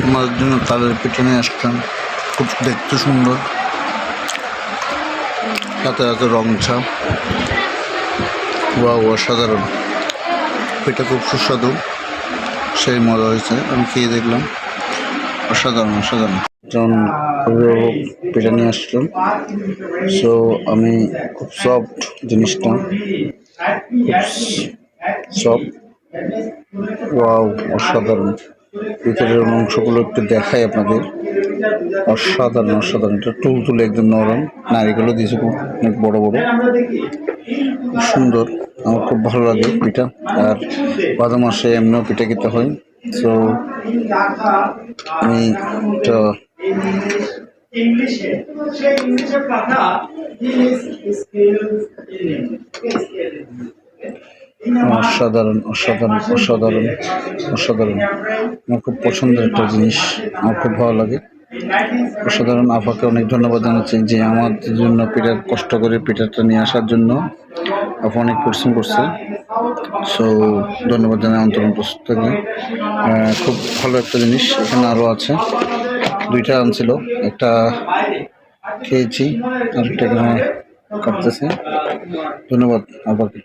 আমাদের জন্য তালের পিঠা নিয়ে আসতাম, খুব দেখতে সুন্দর, তাতে এত রং ছাপ, ওয়াও অসাধারণ। পিঠা খুব সুস্বাদু, সেই মজা হয়েছে, আমি খেয়ে দেখলাম, অসাধারণ অসাধারণ। যখন অভিভাবক পিঠা নিয়ে আসলাম, সো আমি খুব সফট জিনিসটা, খুব সফট, ওয়াও অসাধারণ। ভিতরের অংশগুলো একটু দেখাই আপনাদের, অসাধারণ অসাধারণ। এটা তুলে একদম নরম, নারিকেলও দিয়েছে খুব অনেক বড় বড়, খুব সুন্দর। আমার খুব ভালো লাগে পিঠা। আর বারো মাসে এমনিও পিঠা খেতে হয়, সো আমি এটা অসাধারণ অসাধারণ অসাধারণ অসাধারণ। আমার খুব পছন্দের একটা জিনিস, আমার খুব ভালো লাগে, অসাধারণ। আপাকে অনেক ধন্যবাদ জানাচ্ছি যে আমাদের জন্য পিঠার কষ্ট করে পিঠাটা নিয়ে আসার জন্য আপা অনেক পরিশ্রম করছে। সো ধন্যবাদ জানাই অন্তরন্ত থেকে। খুব ভালো একটা জিনিস। এখানে আরও আছে, দুইটা আনছিল, একটা খেয়েছি, আরেকটা এখানে কাটতেছে। ধন্যবাদ আপাকে।